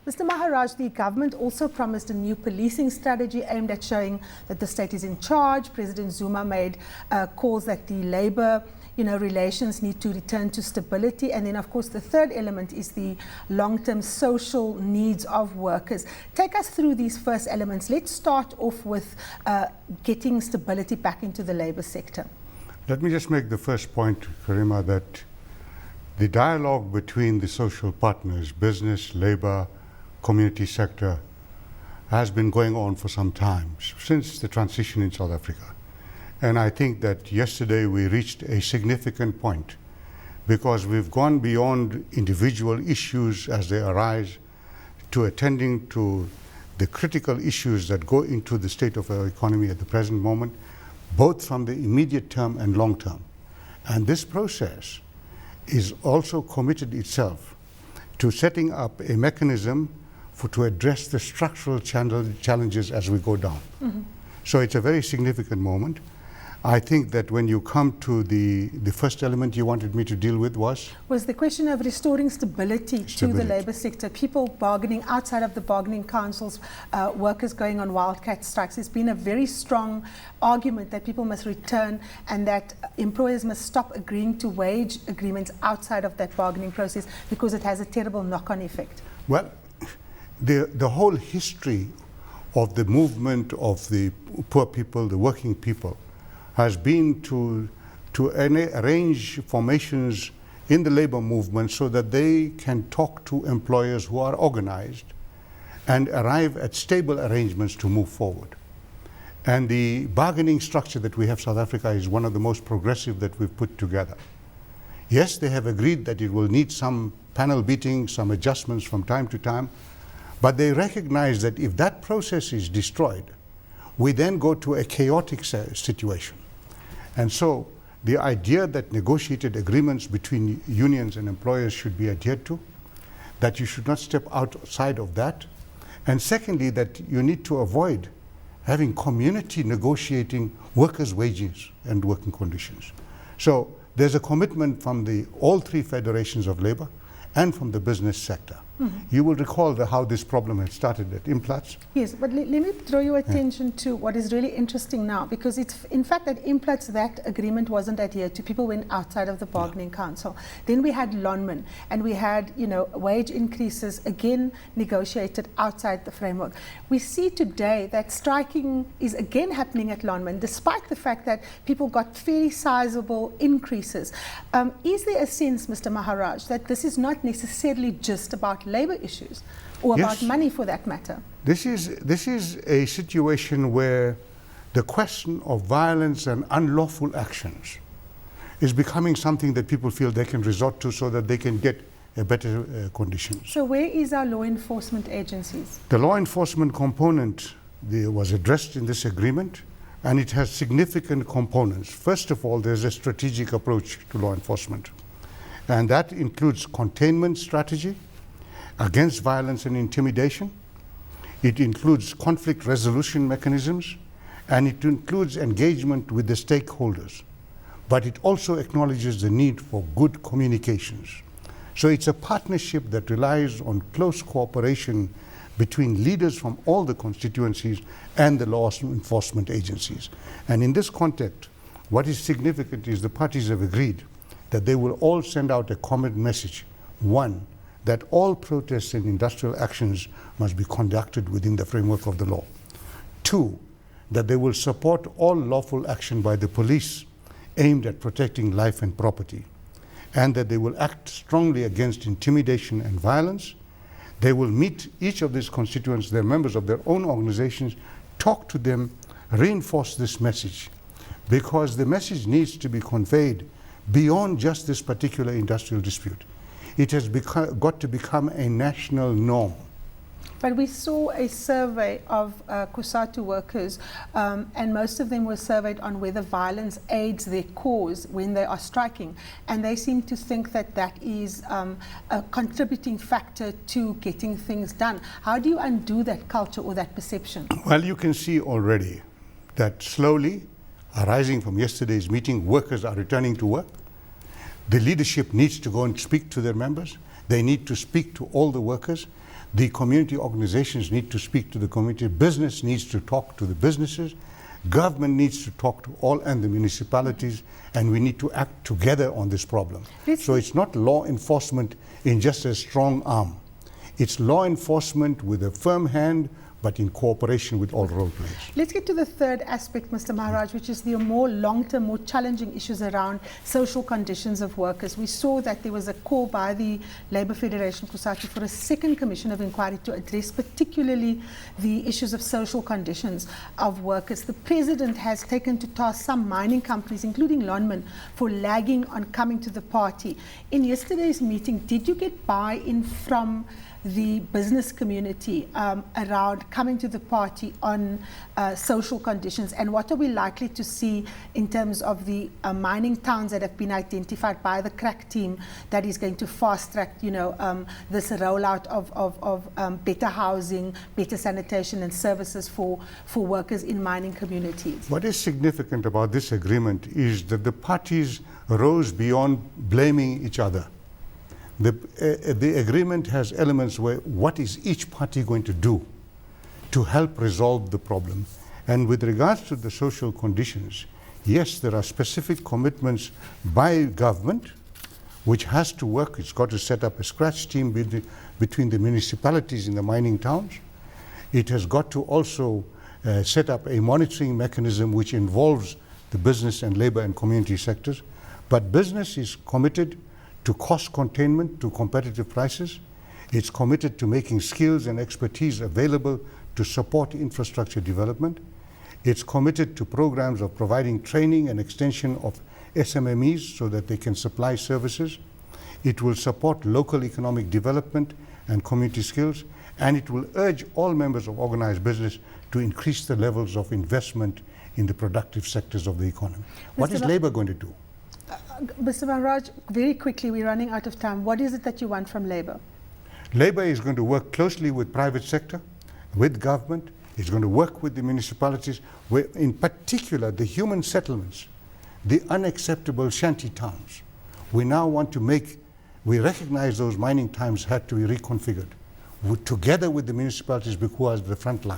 Mr. Maharaj, the government also promised a new policing strategy aimed at showing that the state is in charge. President Zuma made calls that the labor relations need to return to stability. And then, of course, the third element is the long-term social needs of workers. Take us through these first elements. Let's start off with getting stability back into the labor sector. Let me just make the first point, Karema, that the dialogue between the social partners, business, labor, community sector, has been going on for some time, since the transition in South Africa. And I think that yesterday we reached a significant point because we've gone beyond individual issues as they arise to attending to the critical issues that go into the state of our economy at the present moment, both from the immediate term and long term. And this process is also committed itself to setting up a mechanism to address the structural challenges as we go down. Mm-hmm. So it's a very significant moment. I think that when you come to the first element you wanted me to deal with was the question of restoring stability to the labour sector. People bargaining outside of the bargaining councils, workers going on wildcat strikes. There's been a very strong argument that people must return and that employers must stop agreeing to wage agreements outside of that bargaining process because it has a terrible knock-on effect. Well, the whole history of the movement of the poor people, the working people, has been to arrange formations in the labor movement so that they can talk to employers who are organized and arrive at stable arrangements to move forward. And the bargaining structure that we have in South Africa is one of the most progressive that we've put together. Yes, they have agreed that it will need some panel beating, some adjustments from time to time, but they recognize that if that process is destroyed, we then go to a chaotic situation. And so the idea that negotiated agreements between unions and employers should be adhered to, that you should not step outside of that, and secondly, that you need to avoid having community negotiating workers' wages and working conditions. So there's a commitment from all three federations of labor and from the business sector. Mm-hmm. You will recall how this problem had started at Implats. Yes, but let me draw your attention to what is really interesting now, because it's in fact at Implats that agreement wasn't adhered to. People went outside of the bargaining council. Then we had Lonmin, and we had wage increases again negotiated outside the framework. We see today that striking is again happening at Lonmin, despite the fact that people got fairly sizable increases. Is there a sense, Mr. Maharaj, that this is not necessarily just about labor issues, or about money for that matter? This is a situation where the question of violence and unlawful actions is becoming something that people feel they can resort to so that they can get a better conditions. So where is our law enforcement agencies? The law enforcement component was addressed in this agreement, and it has significant components. First of all, there's a strategic approach to law enforcement, and that includes containment strategy against violence and intimidation. It includes conflict resolution mechanisms, and it includes engagement with the stakeholders. But it also acknowledges the need for good communications. So it's a partnership that relies on close cooperation between leaders from all the constituencies and the law enforcement agencies. And in this context, what is significant is the parties have agreed that they will all send out a common message. One, that all protests and industrial actions must be conducted within the framework of the law. Two, that they will support all lawful action by the police aimed at protecting life and property, and that they will act strongly against intimidation and violence. They will meet each of these constituents, their members of their own organizations, talk to them, reinforce this message, because the message needs to be conveyed beyond just this particular industrial dispute. It has got to become a national norm. But we saw a survey of COSATU workers, and most of them were surveyed on whether violence aids their cause when they are striking. And they seem to think that that is a contributing factor to getting things done. How do you undo that culture or that perception? Well, you can see already that slowly, arising from yesterday's meeting, workers are returning to work. The leadership needs to go and speak to their members. They need to speak to all the workers. The community organizations need to speak to the community. Business needs to talk to the businesses. Government needs to talk to all and the municipalities, and we need to act together on this problem. So it's not law enforcement in just a strong arm. It's law enforcement with a firm hand, but in cooperation with all role players. Let's get to the third aspect, Mr. Maharaj, which is the more long-term, more challenging issues around social conditions of workers. We saw that there was a call by the Labour Federation COSATU for a second commission of inquiry to address particularly the issues of social conditions of workers. The President has taken to task some mining companies, including Lonmin, for lagging on coming to the party. In yesterday's meeting, did you get buy-in from the business community around coming to the party on social conditions, and what are we likely to see in terms of the mining towns that have been identified by the crack team that is going to fast track, this rollout of better housing, better sanitation and services for workers in mining communities? What is significant about this agreement is that the parties rose beyond blaming each other. The agreement has elements where what is each party going to do to help resolve the problem. And with regards to the social conditions, yes, there are specific commitments by government which has to work. It's got to set up a scratch team between the municipalities in the mining towns. It has got to also set up a monitoring mechanism which involves the business and labor and community sectors. But business is committed to cost containment, to competitive prices. It's committed to making skills and expertise available to support infrastructure development. It's committed to programs of providing training and extension of SMMEs so that they can supply services. It will support local economic development and community skills, and it will urge all members of organized business to increase the levels of investment in the productive sectors of the economy. What is Labour going to do? Mr. Maharaj, very quickly, we're running out of time. What is it that you want from Labour? Labour is going to work closely with private sector, with government. It's going to work with the municipalities, where in particular the human settlements, the unacceptable shanty towns. We now want to we recognize those mining towns had to be reconfigured together with the municipalities who are the front line.